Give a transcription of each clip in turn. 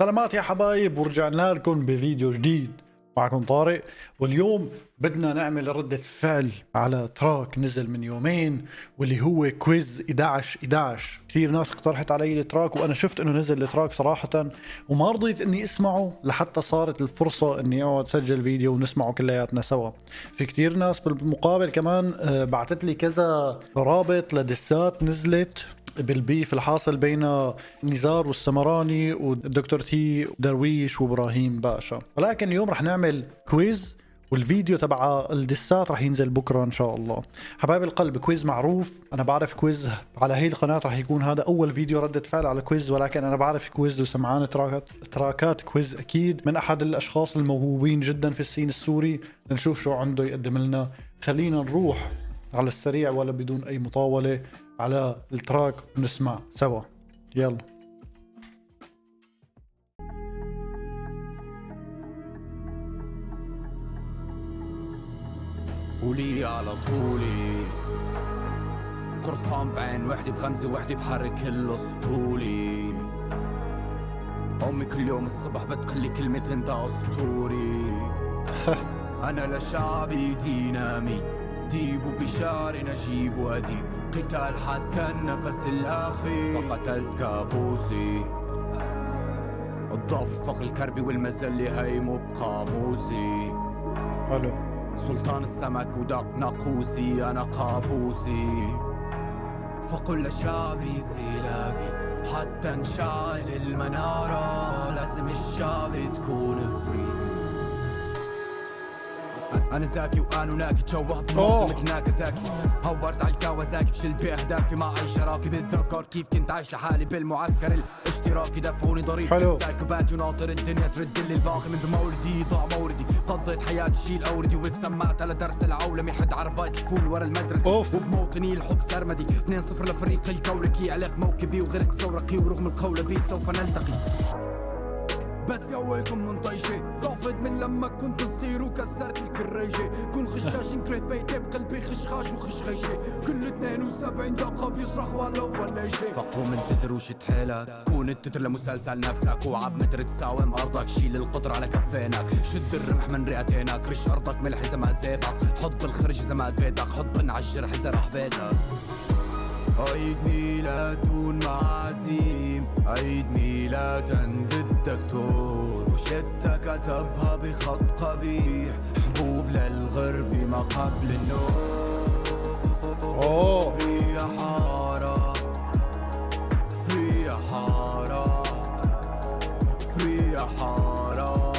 سلامات يا حبايب، ورجعنا لكم بفيديو جديد. معكم طارق، واليوم بدنا نعمل ردة فعل على تراك نزل من يومين واللي هو كويز 11. كثير ناس اقترحت علي التراك وانا شفت انه نزل التراك صراحة وما رضيت اني اسمعه لحتى صارت الفرصة اني اقعد اسجل فيديو ونسمعه كلياتنا سوا. في كثير ناس بالمقابل كمان بعتت لي كذا رابط لدسات نزلت بالبيف الحاصل بين نزار والسمراني والدكتور تي ودرويش وابراهيم باشا. ولكن اليوم رح نعمل كويز، والفيديو تبع الدسات رح ينزل بكره ان شاء الله. حبايب القلب، كويز معروف، انا بعرف كويز على هي القناه رح يكون هذا اول فيديو ردة فعل على كويز، ولكن انا بعرف كويز وسمعان تراكات كويز اكيد من احد الاشخاص الموهوبين جدا في السين السوري. نشوف شو عنده يقدم لنا. خلينا نروح على السريع ولا بدون اي مطاولة على التراك ونسمع سوا. يلا. ولي على طولي قرصان بعين وحدي بغمزة وحدي بحرك الاسطولي. امي كل يوم الصبح بتقلي كلمة انت اسطوري. انا لشعبي دينامي ديب وبشعري نجيب واديب قتال حتى النفس الاخير فقتلت كابوسي. الضعف الفقر الكربي والمزل هيمو بقاموسي. حلو. سلطان السمك ودق ناقوسي انا قابوسي. فقل لشعبي سلافي حتى نشعل المنارة لازم الشعب تكون فري. انا زاكي وانا ناكي تشوه بموت مثل ناكازاكي. هورت على الكاوازاكي فشلت باهدافي مع اي شراكي. بتذكر كيف كنت عايش لحالي بالمعسكر الاشتراكي دفعوني ضريبة السايكوبات وناطر الدنيا ترد لي الباقي. من مولدي ضاع موردي قضيت حياتي شيل اوردي وتسمعت على درس العولمي حد عربات الفول ورا المدرسة. وبموطني الحب سرمدي 2-0 لفريق الكولكي. علاق موكبي وغرق زورقي ورغم القولة بي سوف نلتقي. بس يا ويلكم من طيشة رافض من لما كنت صغير وكسرت الكريجة. كون خشاش انكريت بيتي بقلبي خشخاش وخشخيشة. كل 72 دقة بيصرخ ولو فليشة. فقوم انتظر وشد حيلك كون التتر لمسلسل نفسك. وعب متر تساوم ارضك شيل القطر على كفينك. شد الرمح من رئتينك رش ارضك ملح اذا ما زيتك. حط بالخرج اذا ما بيتك. حط بنعجر اذا راح بيتك. عيد ميلاد معازيم عيد ميلادا بالدكتور. وشتى كتبها بخط قبيح حبوب للغرب ما قبل النور. فيها حارة فيها حارة فيها حارة.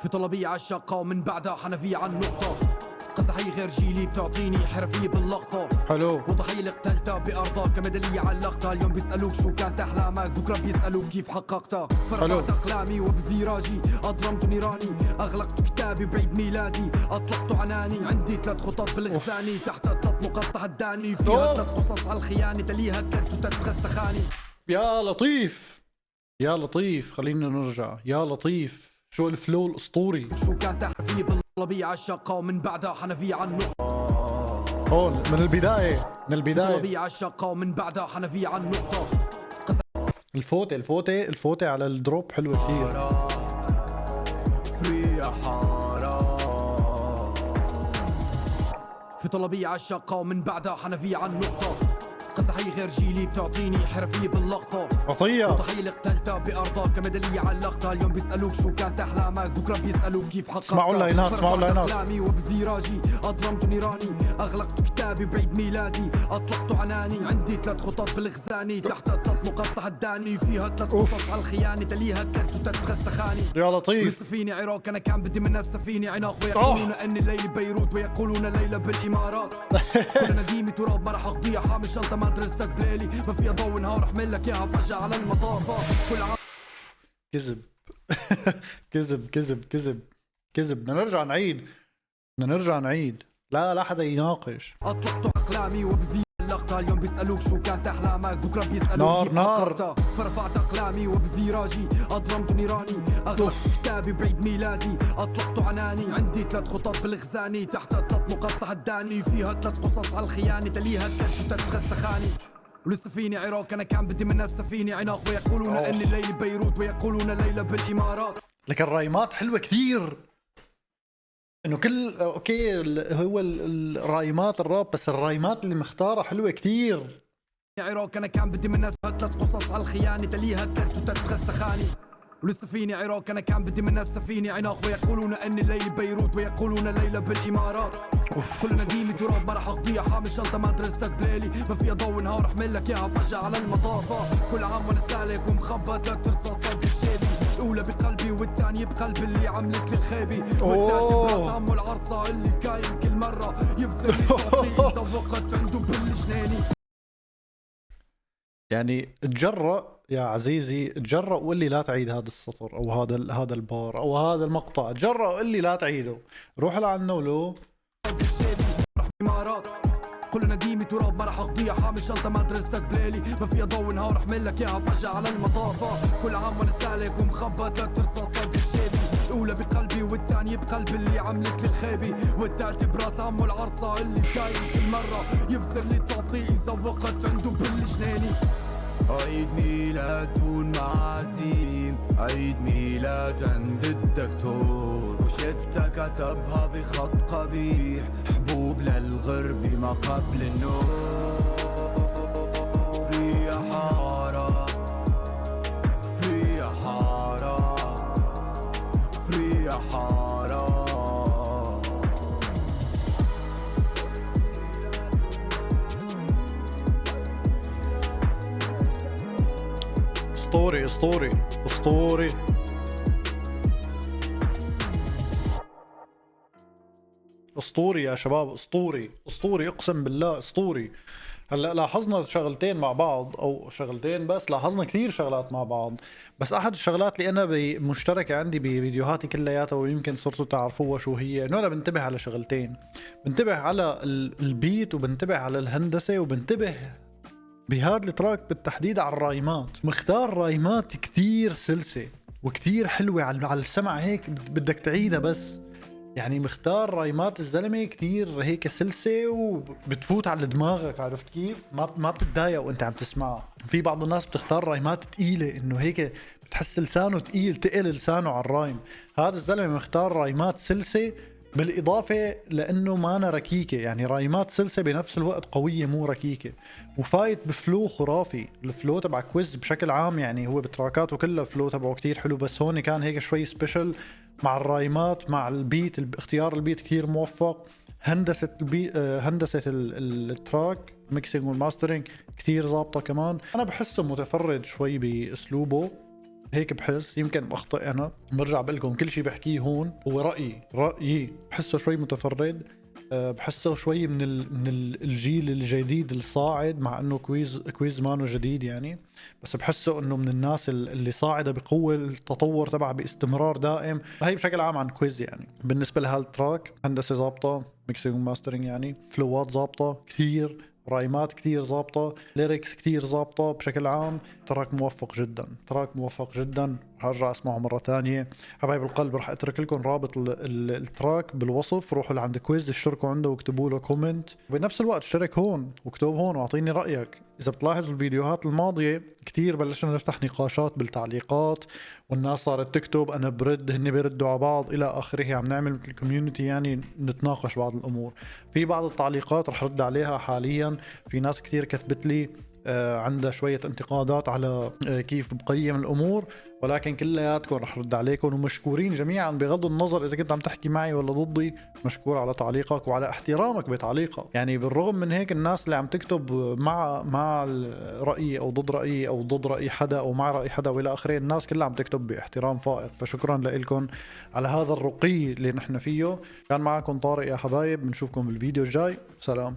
في طلبية عالشقة ومن بعدها حنفية عن نقطة. قصحي غير جيلي بتعطيني حرفية باللقطة. حلو. وضحية اللي قتلتها بأرضك كميدالية علقتها. اليوم بيسألوك شو كانت أحلامك بكرة بيسألوك كيف حققتها. فرفعت أقلامي وبفيراجي أضرمت نيراني. أغلقت كتابي بعيد ميلادي أطلقت عناني. عندي 3 خطط بالغزاني تحت 3 نقط هداني. فيها 3 قصص على الخيانة تليها كنت وتتغستخاني. يا لطيف يا لطيف، خلينا نرجع. يا لطيف شو الفلو الاسطوري. شو كانت حرفية بالطلبية عالشقة ومن بعدها حنفية عن نقطة. هون من البداية طلبية عالشقة ومن بعدها حنفية عن نقطة. الفوتة على الدروب حلوة كثير. فيها حارة في طلبية عالشقة ومن بعدها حنفية عن نقطة. قصحي غير جيلي بتعطيني حرفية باللقطة. عطية وضحية اللي قتلتها بأرضك كميدالية علقتها. اليوم بيسألوك شو كانت أحلامك بكرة بيسألوك كيف حققتها. اسمعوا اللاينات أقلامي وبفيراجي أضرمت نيراني. أغلقت كتابي بعيد ميلادي أطلقت عناني. عندي 3 خطط بالغزاني تحت 3 نقط هداني. فيها 3 قصص على الخيانة تليها كنت وتتغستخاني. يا لطيف. لسه فيني عراق أنا كان بدي من السفينة عناق. ويقولون أن الليل بيروت ويقولون ليلة بالإمارات. كل نديمي تراب ما رح أقضيها حامل شنطة ما درستك بليلي. ما فيها ضوء نهار احمل لك اياها فجأة على المطافة. كل كذب كذب كذب كذب كذب. بدنا نرجع نعيد. لا حدا يناقش. اطلقت اقلامي وبفي لقطة. اليوم بيسألوك شو كانت أحلامك بكرة بيسألوك كيف حققتها. فرفعت أقلامي وبفيراجي أضرمت نيراني. أغلقت كتابي بعيد ميلادي أطلقت عناني. عندي 3 خطط بالغزاني تحت 3 نقط هداني. فيها 3 قصص على الخيانة تليها كنت وتتغستخاني. ولسه فيني عراق انا كان بدي من السفينة عناق ويقولون اني الليل ببيروت ويقولون ليلة بالامارات. لكن الرايمات حلوه كثير، انه كل اوكي هو الرايمات الراب، بس الرايمات اللي مختارها حلوه كثير. عراق انا كان بدي من الناس ثلاث قصص على الخيانة تليها كنت وتتخسخاني. ولسه فيني عراق انا كان بدي من السفينة عناق ويقولون اني الليل ببيروت ويقولون ليلة بالامارات. كلنا ديلي تراب ما رح اقضيها حامل شنطة ما درستك بليلي ما فيها ضو نهار احمل لك اياها فجأة على المطافة. كل عام وانا سالك ومخبط 3 رصاصات بالشيبي، الاولى بقلبي والثانية بقلب اللي عملت لي الخيبي، والثالثة براس عمو العرصة اللي كاين كل مرة يفزر لي تعطيه اذا وقت عنده بالجناني. يعني اتجرأ يا عزيزي، اتجرأ وقول لي لا تعيد هذا السطر او هذا البار او هذا المقطع، اتجرأ وقول لي لا تعيده. روح لعنا ولو امارات. كلنا ديمي تراب ما رح اقضيها حامل شنطة ما درستك بليلي ما فيها ضو نهار احمل لك اياها فجأة على المطافة. كل عام وانا سالك ومخبط 3 رصاصات بالشيبي، الاولى بقلبي والثانية بقلب اللي عملت لي الخيبي، والثالثة براس عمو العرصة اللي كاين كل مرة يفزر لي تعطيه اذا وقت عنده بالجناني. عيد ميلاد معازيم، عيد ميلاد عند الدكتور وشتى كتبها بخط قبيح، حبوب للغرب ما قبل النور. في حارة في حارة في حارة. اسطوري اسطوري اسطوري. اسطوري يا شباب، اسطوري اسطوري اقسم بالله اسطوري. هلا لاحظنا شغلتين مع بعض او شغلتين بس، لاحظنا كثير شغلات مع بعض، بس احد الشغلات اللي انا مشتركه عندي بفيديوهاتي كلياتها ويمكن صرتوا تعرفوها شو هي، انه انا بنتبه على شغلتين، بنتبه على البيت وبنتبه على الهندسه وبنتبه بهذا التراك بالتحديد على الرايمات. مختار رايمات كتير سلسة وكتير حلوة على السمع، هيك بدك تعيدها بس. يعني مختار رايمات الزلمة كتير هيك سلسة وبتفوت على دماغك، عرفت كيف؟ ما بتتضايق وانت عم تسمعها. في بعض الناس بتختار رايمات تقيلة، انه هيك بتحس لسانه تقل لسانه على الرايم. هذا الزلمة مختار رايمات سلسة بالإضافة لأنه مانا ركيكة، يعني رايمات سلسة بنفس الوقت قوية مو ركيكة، وفايت بفلو خرافي. الفلو تبع كويز بشكل عام يعني هو بتراكاته كلها فلو تبعه كتير حلو، بس هون كان هيك شوي سبيشل مع الرايمات مع البيت، اختيار البيت كتير موفق. هندسة البيت هندسة التراك ميكسينج والماسترينج كتير ظابطة كمان. أنا بحسه متفرد شوي بأسلوبه، هيك بحس، يمكن اخطئ انا، برجع بقول لكم كل شيء بحكيه هون هو رايي بحسه شوي متفرد. بحسه شوي من الجيل الجديد الصاعد، مع انه كويز مانو جديد يعني، بس بحسه انه من الناس اللي صاعده بقوه، التطور تبعها باستمرار دائم. هي بشكل عام عن كويز يعني. بالنسبه لهالتراك هندسه ظابطه، ميكسينج وماسترينج يعني، فلوات ظابطه كثير، رايمات كتير ظابطة، ليركس كتير ظابطة. بشكل عام تراك موفق جدا، تراك موفق جدا. هرجع اسمعه مرة تانية. حبايب القلب رح اترك لكم رابط التراك بالوصف، روحوا لعند كويز اشتركوا عنده واكتبوا له كومنت، وبنفس الوقت اشترك هون واكتب هون واعطيني رأيك. اذا بتلاحظوا الفيديوهات الماضية كتير بلشنا نفتح نقاشات بالتعليقات، والناس صارت تكتب انا برد هن بيردوا على بعض الى اخره، عم نعمل مثل كوميونتي يعني نتناقش بعض الامور. في بعض التعليقات رح رد عليها حاليا، في ناس كتير كتبت لي عندها شوية انتقادات على كيف بقيم الأمور، ولكن كلياتكم رح رد عليكم، ومشكورين جميعا بغض النظر إذا كنت عم تحكي معي ولا ضدي. مشكور على تعليقك وعلى احترامك بتعليقك. يعني بالرغم من هيك الناس اللي عم تكتب مع رأيي أو ضد رأيي أو ضد رأي حدا أو مع رأي حدا وإلى آخره، الناس كلها عم تكتب باحترام فائق، فشكرا لكم على هذا الرقي اللي نحن فيه. كان معكم طارق يا حبايب، بنشوفكم بالفيديو الجاي. سلام.